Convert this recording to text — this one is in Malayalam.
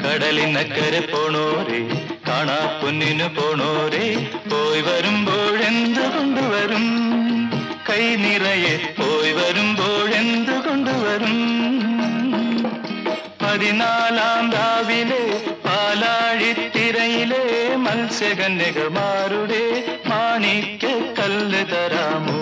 കടലിനക്കരെ പോണോരേ കാണാ പൊന്നിനു പോണോരേ പോയി വരുമ്പോഴെന്തു കൊണ്ടുവരും കൈ നിറയെ പോയി വരുമ്പോഴെന്തു കൊണ്ടുവരും 14-ാം രാവിലെ പാലാഴിത്തിരയിലെ മത്സ്യകന്യകമാരുടെ മാണിക്യ കല്ല് തരാമോ